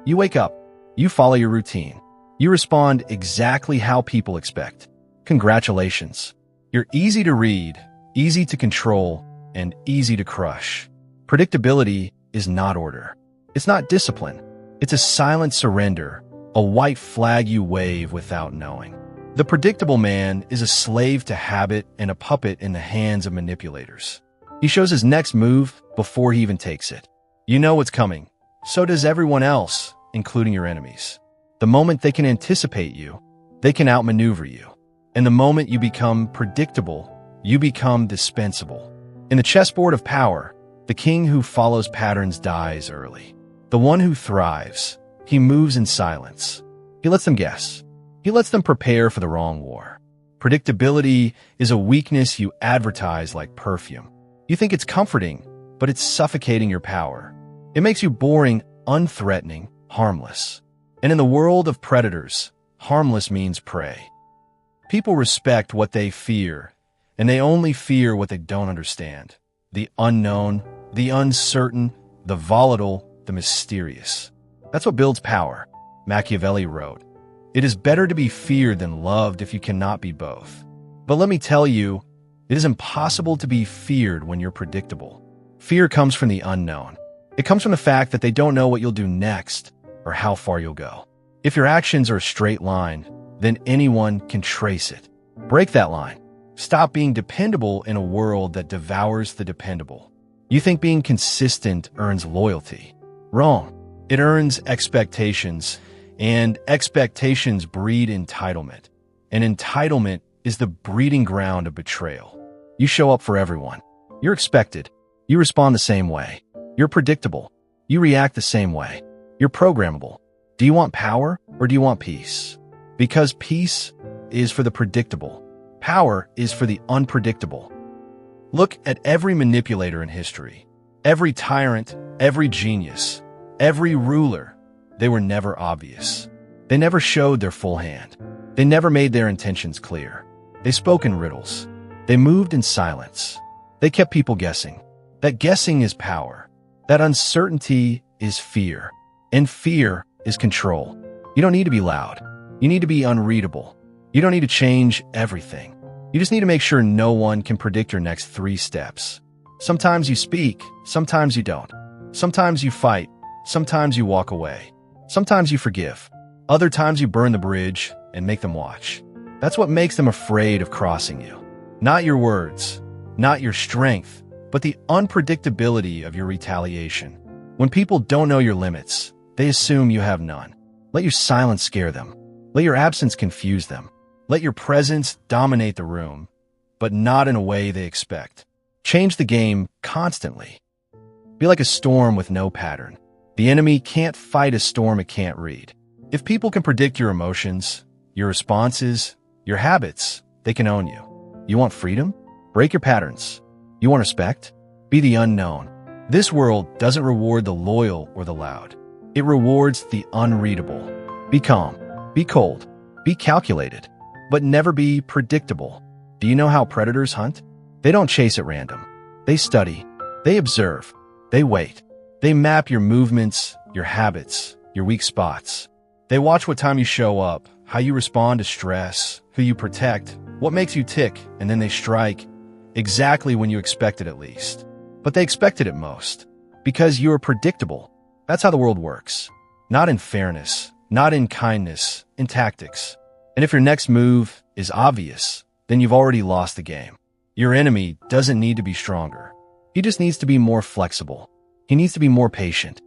You wake up. You follow your routine. You respond exactly how people expect. Congratulations. You're easy to read, easy to control, and easy to crush. Predictability is not order. It's not discipline. It's a silent surrender, a white flag you wave without knowing. The predictable man is a slave to habit and a puppet in the hands of manipulators. He shows his next move before he even takes it. You know what's coming. So does everyone else, including your enemies. The moment they can anticipate you, they can outmaneuver you. And the moment you become predictable, you become dispensable. In the chessboard of power, the king who follows patterns dies early. The one who thrives, he moves in silence. He lets them guess. He lets them prepare for the wrong war. Predictability is a weakness you advertise like perfume. You think it's comforting, but it's suffocating your power. It makes you boring, unthreatening, harmless. And in the world of predators, harmless means prey. People respect what they fear, and they only fear what they don't understand. The unknown, the uncertain, the volatile, the mysterious. That's what builds power. Machiavelli wrote, "It is better to be feared than loved if you cannot be both." But let me tell you, it is impossible to be feared when you're predictable. Fear comes from the unknown. It comes from the fact that they don't know what you'll do next or how far you'll go. If your actions are a straight line, then anyone can trace it. Break that line. Stop being dependable in a world that devours the dependable. You think being consistent earns loyalty. Wrong. It earns expectations, and expectations breed entitlement. And entitlement is the breeding ground of betrayal. You show up for everyone. You're expected. You respond the same way. You're predictable. You react the same way. You're programmable. Do you want power or do you want peace? Because peace is for the predictable. Power is for the unpredictable. Look at every manipulator in history. Every tyrant, every genius, every ruler. They were never obvious. They never showed their full hand. They never made their intentions clear. They spoke in riddles. They moved in silence. They kept people guessing. That guessing is power. That uncertainty is fear. And fear is control. You don't need to be loud. You need to be unreadable. You don't need to change everything. You just need to make sure no one can predict your next 3 steps. Sometimes you speak, sometimes you don't. Sometimes you fight, sometimes you walk away. Sometimes you forgive. Other times you burn the bridge and make them watch. That's what makes them afraid of crossing you. Not your words, not your strength, but the unpredictability of your retaliation. When people don't know your limits, they assume you have none. Let your silence scare them. Let your absence confuse them. Let your presence dominate the room, but not in a way they expect. Change the game constantly. Be like a storm with no pattern. The enemy can't fight a storm it can't read. If people can predict your emotions, your responses, your habits, they can own you. You want freedom? Break your patterns. You want respect? Be the unknown. This world doesn't reward the loyal or the loud. It rewards the unreadable. Be calm. Be cold. Be calculated. But never be predictable. Do you know how predators hunt? They don't chase at random. They study. They observe. They wait. They map your movements, your habits, your weak spots. They watch what time you show up, how you respond to stress, who you protect, what makes you tick, and then they strike exactly when you expect it at least. But they expect it at most. Because you are predictable. That's how the world works. Not in fairness, not in kindness, in tactics. And if your next move is obvious, then you've already lost the game. Your enemy doesn't need to be stronger. He just needs to be more flexible. He needs to be more patient.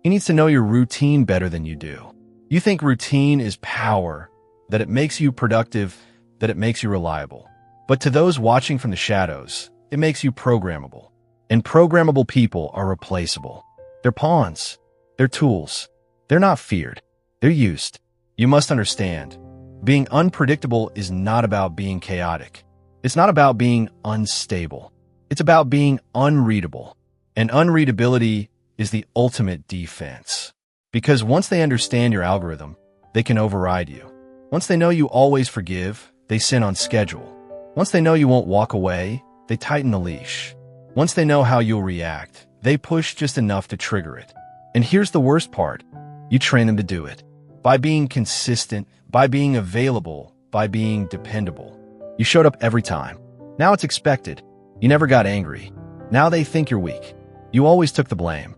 He needs to know your routine better than you do. You think routine is power, that it makes you productive, that it makes you reliable. But to those watching from the shadows, it makes you programmable. And programmable people are replaceable. They're pawns. They're tools. They're not feared. They're used. You must understand, being unpredictable is not about being chaotic. It's not about being unstable. It's about being unreadable. And unreadability is the ultimate defense. Because once they understand your algorithm, they can override you. Once they know you always forgive, they sin on schedule. Once they know you won't walk away, they tighten the leash. Once they know how you'll react, they push just enough to trigger it. And here's the worst part. You train them to do it. By being consistent, by being available, by being dependable. You showed up every time. Now it's expected. You never got angry. Now they think you're weak. You always took the blame.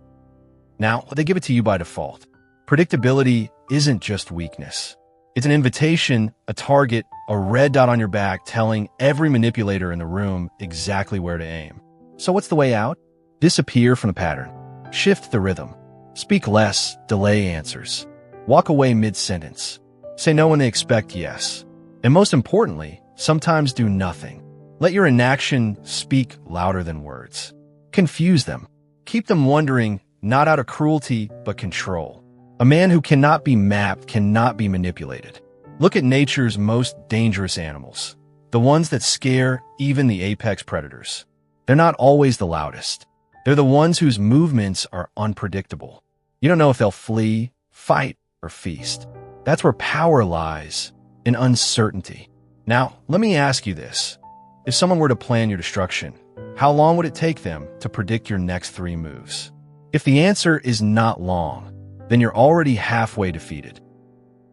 Now they give it to you by default. Predictability isn't just weakness. It's an invitation, a target, a red dot on your back telling every manipulator in the room exactly where to aim. So what's the way out? Disappear from the pattern. Shift the rhythm. Speak less, delay answers. Walk away mid-sentence. Say no when they expect yes. And most importantly, sometimes do nothing. Let your inaction speak louder than words. Confuse them. Keep them wondering, not out of cruelty, but control. A man who cannot be mapped cannot be manipulated. Look at nature's most dangerous animals, the ones that scare even the apex predators. They're not always the loudest. They're the ones whose movements are unpredictable. You don't know if they'll flee, fight, or feast. That's where power lies, in uncertainty. Now, let me ask you this. If someone were to plan your destruction, how long would it take them to predict your next 3 moves? If the answer is not long, then you're already halfway defeated.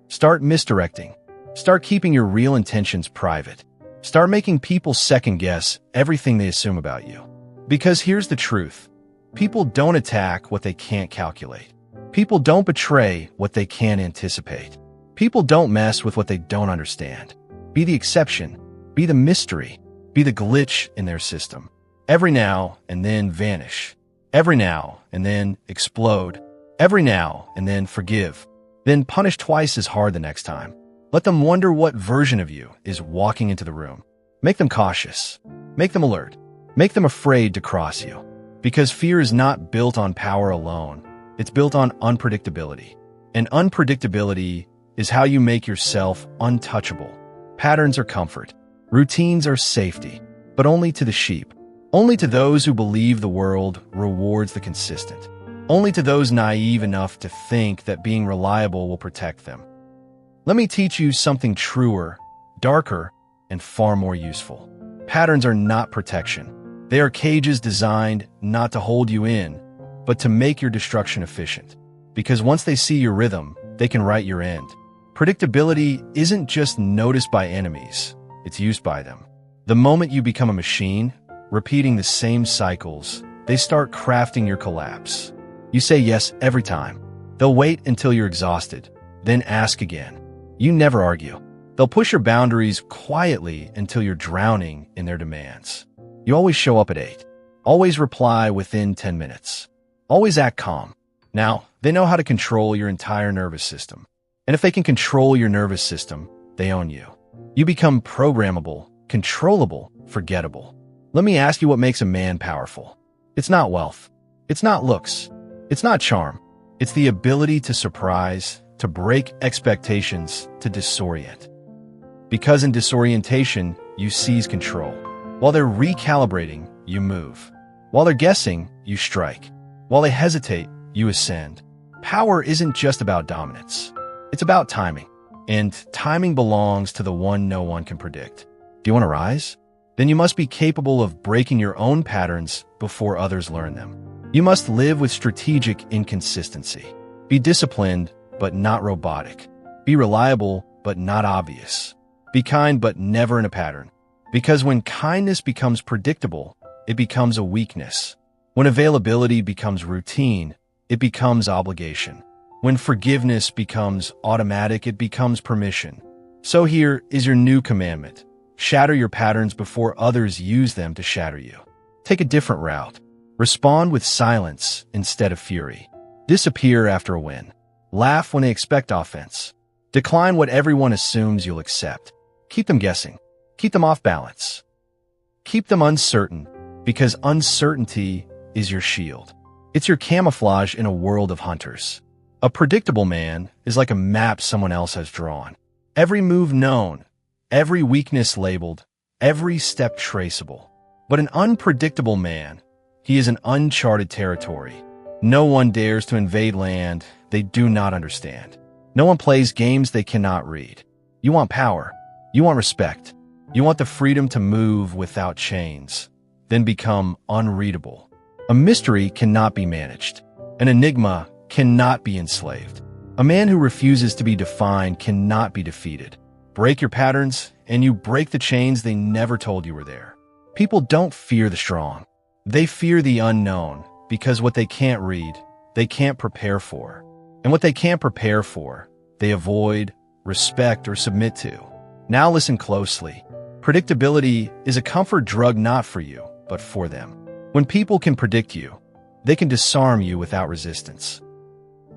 Start misdirecting. Start keeping your real intentions private. Start making people second-guess everything they assume about you. Because here's the truth. People don't attack what they can't calculate. People don't betray what they can't anticipate. People don't mess with what they don't understand. Be the exception. Be the mystery. Be the glitch in their system. Every now and then vanish. Every now and then explode. Every now and then forgive. Then punish twice as hard the next time. Let them wonder what version of you is walking into the room. Make them cautious. Make them alert. Make them afraid to cross you. Because fear is not built on power alone. It's built on unpredictability. And unpredictability is how you make yourself untouchable. Patterns are comfort. Routines are safety. But only to the sheep. Only to those who believe the world rewards the consistent. Only to those naive enough to think that being reliable will protect them. Let me teach you something truer, darker, and far more useful. Patterns are not protection. They are cages designed not to hold you in, but to make your destruction efficient. Because once they see your rhythm, they can write your end. Predictability isn't just noticed by enemies, it's used by them. The moment you become a machine, repeating the same cycles, they start crafting your collapse. You say yes every time. They'll wait until you're exhausted, then ask again. You never argue. They'll push your boundaries quietly until you're drowning in their demands. You always show up at 8. Always reply within 10 minutes. Always act calm. Now, they know how to control your entire nervous system. And if they can control your nervous system, they own you. You become programmable, controllable, forgettable. Let me ask you what makes a man powerful. It's not wealth. It's not looks. It's not charm. It's the ability to surprise, to break expectations, to disorient. Because in disorientation, you seize control. While they're recalibrating, you move. While they're guessing, you strike. While they hesitate, you ascend. Power isn't just about dominance. It's about timing. And timing belongs to the one no one can predict. Do you want to rise? Then you must be capable of breaking your own patterns before others learn them. You must live with strategic inconsistency. Be disciplined, but not robotic. Be reliable, but not obvious. Be kind, but never in a pattern. Because when kindness becomes predictable, it becomes a weakness. When availability becomes routine, it becomes obligation. When forgiveness becomes automatic, it becomes permission. So here is your new commandment. Shatter your patterns before others use them to shatter you. Take a different route. Respond with silence instead of fury. Disappear after a win. Laugh when they expect offense. Decline what everyone assumes you'll accept. Keep them guessing. Keep them off balance. Keep them uncertain, because uncertainty is your shield. It's your camouflage in a world of hunters. A predictable man is like a map someone else has drawn. Every move known, every weakness labeled, every step traceable. But an unpredictable man, he is an uncharted territory. No one dares to invade land they do not understand. No one plays games they cannot read. You want power. You want respect. You want the freedom to move without chains, then become unreadable. A mystery cannot be managed. An enigma cannot be enslaved. A man who refuses to be defined cannot be defeated. Break your patterns, and you break the chains they never told you were there. People don't fear the strong. They fear the unknown, because what they can't read, they can't prepare for. And what they can't prepare for, they avoid, respect, or submit to. Now listen closely. Predictability is a comfort drug not for you, but for them. When people can predict you, they can disarm you without resistance.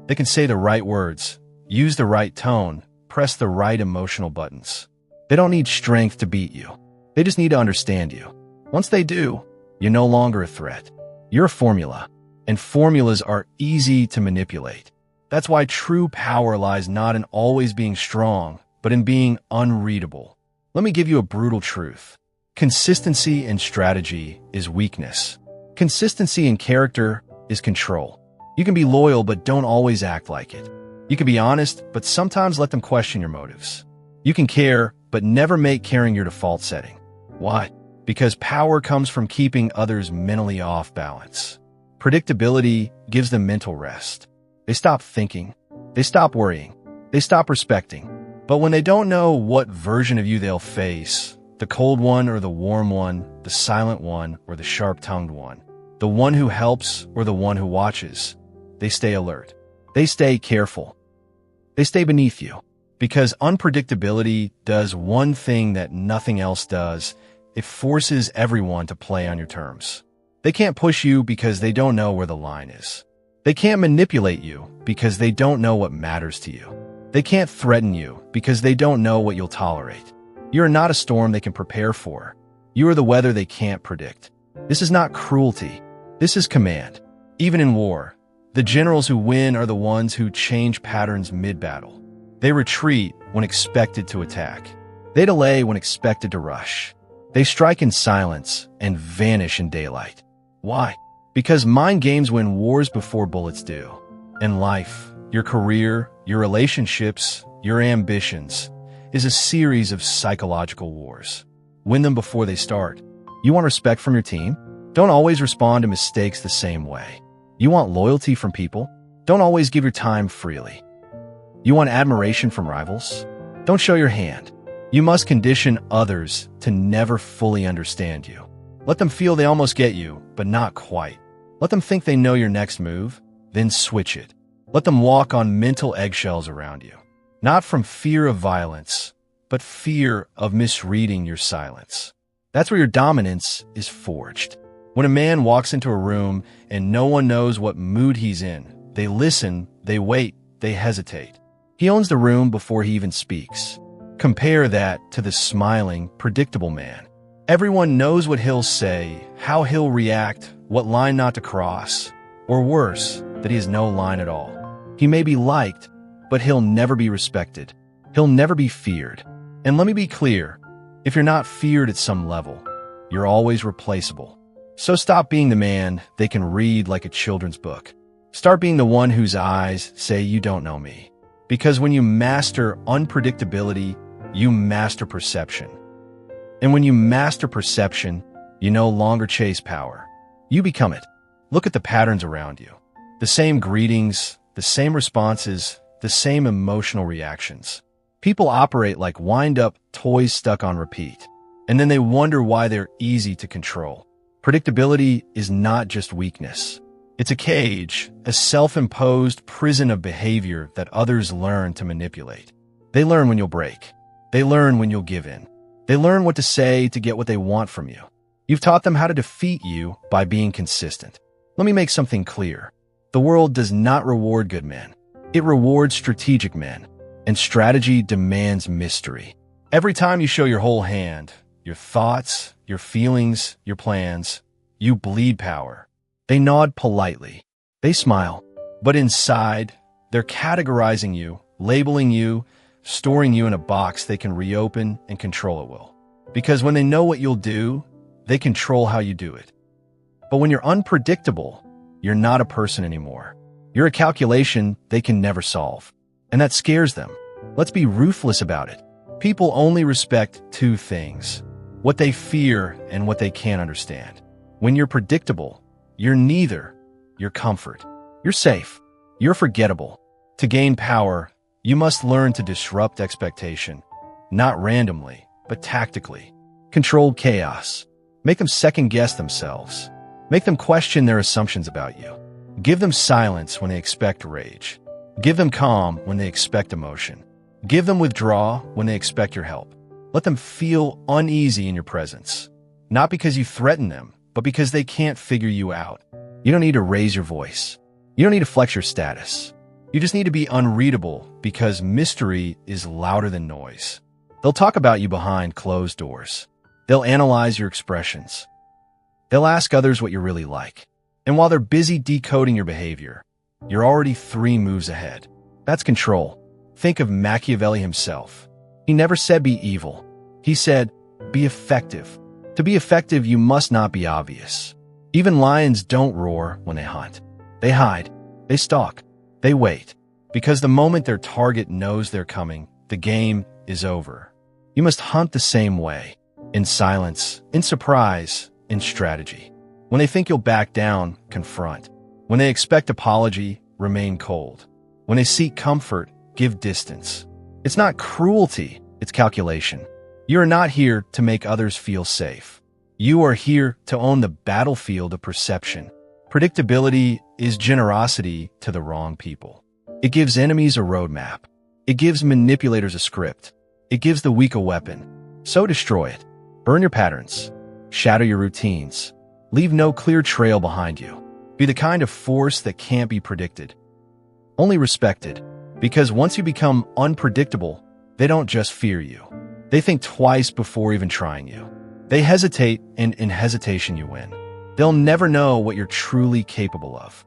They can say the right words, use the right tone, press the right emotional buttons. They don't need strength to beat you. They just need to understand you. Once they do, you're no longer a threat. You're a formula, and formulas are easy to manipulate. That's why true power lies not in always being strong, but in being unreadable. Let me give you a brutal truth. Consistency in strategy is weakness. Consistency in character is control. You can be loyal, but don't always act like it. You can be honest, but sometimes let them question your motives. You can care, but never make caring your default setting. Why? Because power comes from keeping others mentally off balance. Predictability gives them mental rest. They stop thinking. They stop worrying. They stop respecting. But when they don't know what version of you they'll face, the cold one or the warm one, the silent one or the sharp-tongued one, the one who helps or the one who watches, they stay alert. They stay careful. They stay beneath you. Because unpredictability does one thing that nothing else does. It forces everyone to play on your terms. They can't push you because they don't know where the line is. They can't manipulate you because they don't know what matters to you. They can't threaten you because they don't know what you'll tolerate. You are not a storm they can prepare for. You are the weather they can't predict. This is not cruelty. This is command. Even in war, the generals who win are the ones who change patterns mid-battle. They retreat when expected to attack. They delay when expected to rush. They strike in silence and vanish in daylight. Why? Because mind games win wars before bullets do. In life, your career, your relationships, your ambitions is a series of psychological wars. Win them before they start. You want respect from your team? Don't always respond to mistakes the same way. You want loyalty from people? Don't always give your time freely. You want admiration from rivals? Don't show your hand. You must condition others to never fully understand you. Let them feel they almost get you, but not quite. Let them think they know your next move, then switch it. Let them walk on mental eggshells around you. Not from fear of violence, but fear of misreading your silence. That's where your dominance is forged. When a man walks into a room and no one knows what mood he's in, they listen, they wait, they hesitate. He owns the room before he even speaks. Compare that to the smiling, predictable man. Everyone knows what he'll say, how he'll react, what line not to cross, or worse, that he has no line at all. He may be liked, but he'll never be respected. He'll never be feared. And let me be clear, if you're not feared at some level, you're always replaceable. So stop being the man they can read like a children's book. Start being the one whose eyes say you don't know me. Because when you master unpredictability, you master perception. And when you master perception, you no longer chase power. You become it. Look at the patterns around you. The same greetings, the same responses, the same emotional reactions. People operate like wind-up toys stuck on repeat. And then they wonder why they're easy to control. Predictability is not just weakness. It's a cage, a self-imposed prison of behavior that others learn to manipulate. They learn when you'll break. They learn when you'll give in. They learn what to say to get what they want from you. You've taught them how to defeat you by being consistent. Let me make something clear. The world does not reward good men. It rewards strategic men. And strategy demands mystery. Every time you show your whole hand, your thoughts, your feelings, your plans, you bleed power. They nod politely. They smile. But inside, they're categorizing you, labeling you, storing you in a box they can reopen and control at will. Because when they know what you'll do, they control how you do it. But when you're unpredictable, you're not a person anymore. You're a calculation they can never solve. And that scares them. Let's be ruthless about it. People only respect two things: what they fear and what they can't understand. When you're predictable, you're neither. You're comfort. You're safe. You're forgettable. To gain power, you must learn to disrupt expectation, not randomly, but tactically. Control chaos. Make them second-guess themselves. Make them question their assumptions about you. Give them silence when they expect rage. Give them calm when they expect emotion. Give them withdraw when they expect your help. Let them feel uneasy in your presence. Not because you threaten them, but because they can't figure you out. You don't need to raise your voice. You don't need to flex your status. You just need to be unreadable because mystery is louder than noise. They'll talk about you behind closed doors. They'll analyze your expressions. They'll ask others what you're really like. And while they're busy decoding your behavior, you're already 3 moves ahead. That's control. Think of Machiavelli himself. He never said be evil. He said, be effective. To be effective, you must not be obvious. Even lions don't roar when they hunt. They hide. They stalk. They wait. Because the moment their target knows they're coming, the game is over. You must hunt the same way. In silence, in surprise, in strategy. When they think you'll back down, confront. When they expect apology, remain cold. When they seek comfort, give distance. It's not cruelty, it's calculation. You are not here to make others feel safe. You are here to own the battlefield of perception. Predictability is generosity to the wrong people. It gives enemies a roadmap. It gives manipulators a script. It gives the weak a weapon. So destroy it. Burn your patterns. Shatter your routines. Leave no clear trail behind you. Be the kind of force that can't be predicted. Only respected. Because once you become unpredictable, they don't just fear you. They think twice before even trying you. They hesitate, and in hesitation you win. They'll never know what you're truly capable of.